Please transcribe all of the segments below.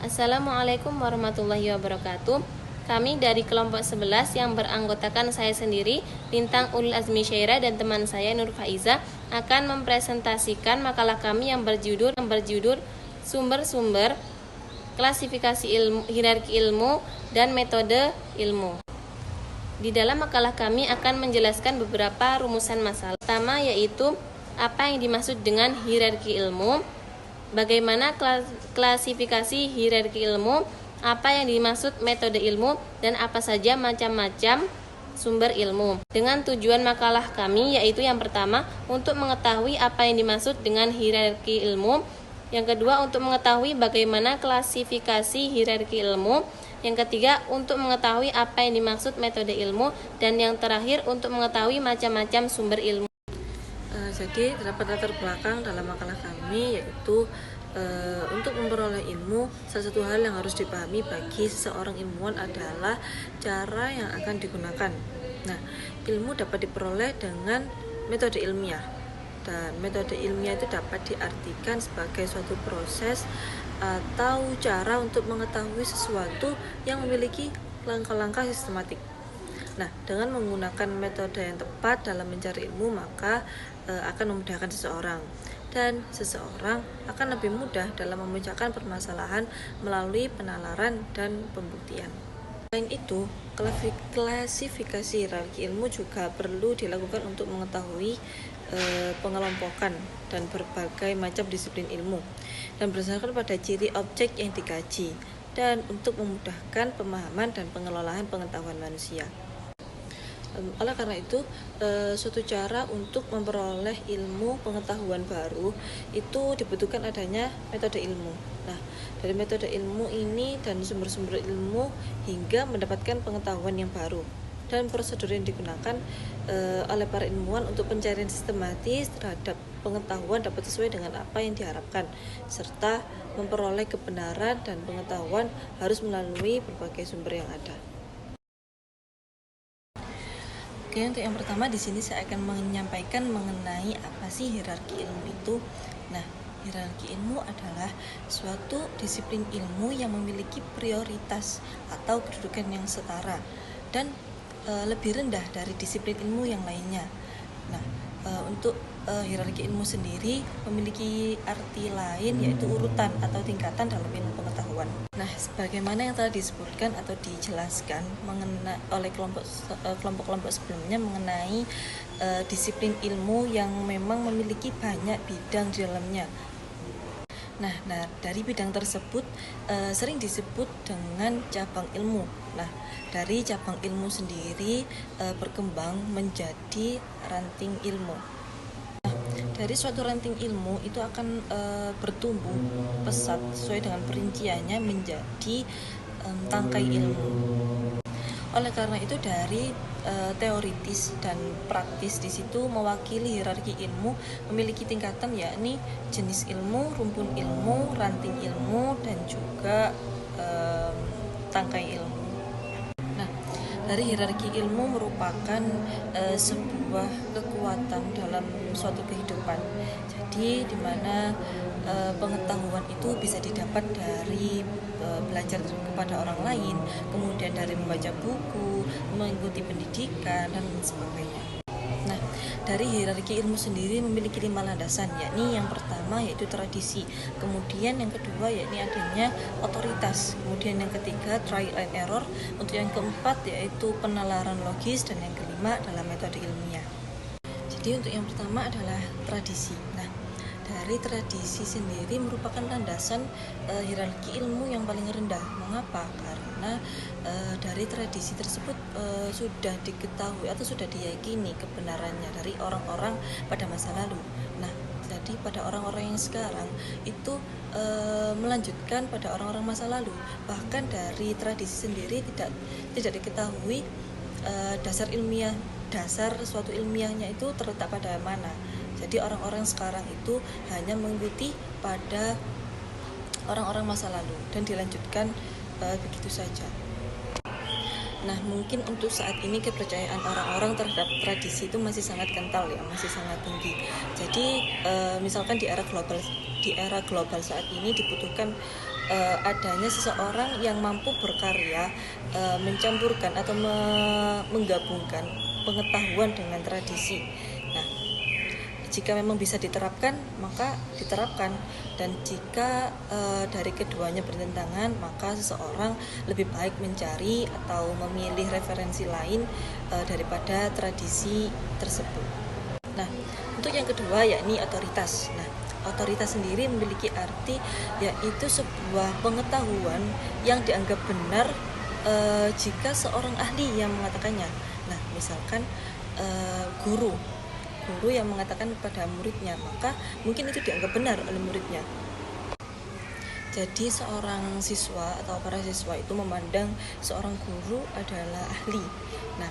Assalamualaikum warahmatullahi wabarakatuh. Kami dari kelompok 11 yang beranggotakan saya sendiri, Lintang Ulul Azmi Syairah, dan teman saya Nur Faiza akan mempresentasikan makalah kami yang berjudul Sumber-sumber klasifikasi ilmu, hierarki ilmu, dan metode ilmu. Di dalam makalah kami akan menjelaskan beberapa rumusan masalah. Pertama yaitu apa yang dimaksud dengan hierarki ilmu, bagaimana klasifikasi hierarki ilmu, apa yang dimaksud metode ilmu, dan apa saja macam-macam sumber ilmu. Dengan tujuan makalah kami yaitu yang pertama, untuk mengetahui apa yang dimaksud dengan hierarki ilmu, yang kedua untuk mengetahui bagaimana klasifikasi hierarki ilmu, yang ketiga untuk mengetahui apa yang dimaksud metode ilmu, dan yang terakhir untuk mengetahui macam-macam sumber ilmu. Jadi terdapat latar belakang dalam makalah kami yaitu untuk memperoleh ilmu, salah satu hal yang harus dipahami bagi seorang ilmuwan adalah cara yang akan digunakan. Nah, ilmu dapat diperoleh dengan metode ilmiah, dan metode ilmiah itu dapat diartikan sebagai suatu proses atau cara untuk mengetahui sesuatu yang memiliki langkah-langkah sistematik. Nah, dengan menggunakan metode yang tepat dalam mencari ilmu, maka akan memudahkan seseorang, dan seseorang akan lebih mudah dalam memecahkan permasalahan melalui penalaran dan pembuktian. Selain itu, klasifikasi hierarki ilmu juga perlu dilakukan untuk mengetahui pengelompokan dan berbagai macam disiplin ilmu, dan berdasarkan pada ciri objek yang dikaji, dan untuk memudahkan pemahaman dan pengelolaan pengetahuan manusia. Oleh karena itu, suatu cara untuk memperoleh ilmu pengetahuan baru itu dibutuhkan adanya metode ilmu. Nah, dari metode ilmu ini dan sumber-sumber ilmu hingga mendapatkan pengetahuan yang baru, dan prosedur yang digunakan oleh para ilmuwan untuk pencarian sistematis terhadap pengetahuan dapat sesuai dengan apa yang diharapkan, serta memperoleh kebenaran dan pengetahuan harus melalui berbagai sumber yang ada. Oke, untuk yang pertama di sini saya akan menyampaikan mengenai apa sih hierarki ilmu itu. Nah, hierarki ilmu adalah suatu disiplin ilmu yang memiliki prioritas atau kedudukan yang setara dan lebih rendah dari disiplin ilmu yang lainnya. Nah, untuk hierarki ilmu sendiri memiliki arti lain yaitu urutan atau tingkatan dalam ilmu pengetahuan. Nah, sebagaimana yang telah disebutkan atau dijelaskan oleh kelompok-kelompok sebelumnya mengenai disiplin ilmu yang memang memiliki banyak bidang di dalamnya. Nah, dari bidang tersebut sering disebut dengan cabang ilmu. Nah, dari cabang ilmu sendiri berkembang menjadi ranting ilmu. Nah, dari suatu ranting ilmu itu akan bertumbuh pesat sesuai dengan perinciannya menjadi tangkai ilmu. Oleh karena itu, dari teoritis dan praktis di situ mewakili hierarki ilmu memiliki tingkatan, yakni jenis ilmu, rumpun ilmu, ranting ilmu, dan juga tangkai ilmu. Nah, dari hierarki ilmu merupakan sebuah kekuatan dalam suatu kehidupan. Jadi di mana pengetahuan itu bisa didapat dari belajar kepada orang lain, kemudian dari membaca buku, mengikuti pendidikan, dan sebagainya. Nah, dari hierarki ilmu sendiri memiliki 5 landasan, yakni yang pertama yaitu tradisi, kemudian yang kedua yakni adanya otoritas, kemudian yang ketiga trial and error, untuk yang keempat yaitu penalaran logis, dan yang kelima adalah metode ilmiah. Jadi untuk yang pertama adalah tradisi. Nah, dari tradisi sendiri merupakan landasan hierarki ilmu yang paling rendah. Mengapa? Karena dari tradisi tersebut sudah diketahui atau sudah diyakini kebenarannya dari orang-orang pada masa lalu. Nah, jadi pada orang-orang yang sekarang itu melanjutkan pada orang-orang masa lalu. Bahkan dari tradisi sendiri tidak diketahui dasar suatu ilmiahnya itu terletak pada mana. Jadi orang-orang sekarang itu hanya mengikuti pada orang-orang masa lalu dan dilanjutkan begitu saja. Nah, mungkin untuk saat ini kepercayaan orang-orang terhadap tradisi itu masih sangat kental ya, masih sangat tinggi. Jadi misalkan di era global saat ini dibutuhkan adanya seseorang yang mampu berkarya, mencampurkan atau menggabungkan pengetahuan dengan tradisi. Nah, jika memang bisa diterapkan, maka diterapkan. Dan jika dari keduanya bertentangan, maka seseorang lebih baik mencari atau memilih referensi lain daripada tradisi tersebut. Nah, untuk yang kedua yakni otoritas. Nah, otoritas sendiri memiliki arti yaitu sebuah pengetahuan yang dianggap benar jika seorang ahli yang mengatakannya. Nah, misalkan guru yang mengatakan kepada muridnya, maka mungkin itu dianggap benar oleh muridnya. Jadi seorang siswa atau para siswa itu memandang seorang guru adalah ahli. Nah,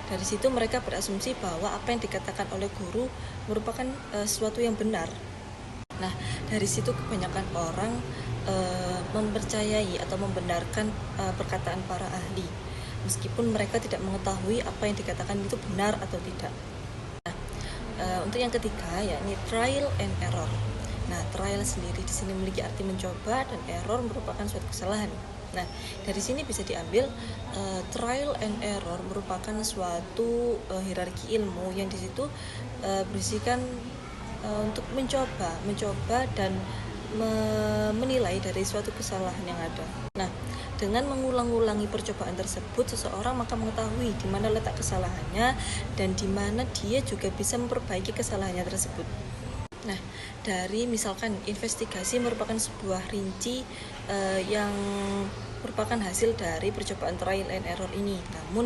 dari situ mereka berasumsi bahwa apa yang dikatakan oleh guru merupakan sesuatu yang benar. Nah, dari situ kebanyakan orang mempercayai atau membenarkan perkataan para ahli, meskipun mereka tidak mengetahui apa yang dikatakan itu benar atau tidak. Untuk yang ketiga yakni trial and error. Nah, trial sendiri di sini memiliki arti mencoba dan error merupakan suatu kesalahan. Nah, dari sini bisa diambil trial and error merupakan suatu hierarki ilmu yang di situ berisikan untuk mencoba dan menilai dari suatu kesalahan yang ada. Nah, dengan mengulang-ulangi percobaan tersebut, seseorang maka mengetahui di mana letak kesalahannya dan di mana dia juga bisa memperbaiki kesalahannya tersebut. Nah, dari misalkan investigasi merupakan sebuah rinci yang merupakan hasil dari percobaan trial and error ini. Namun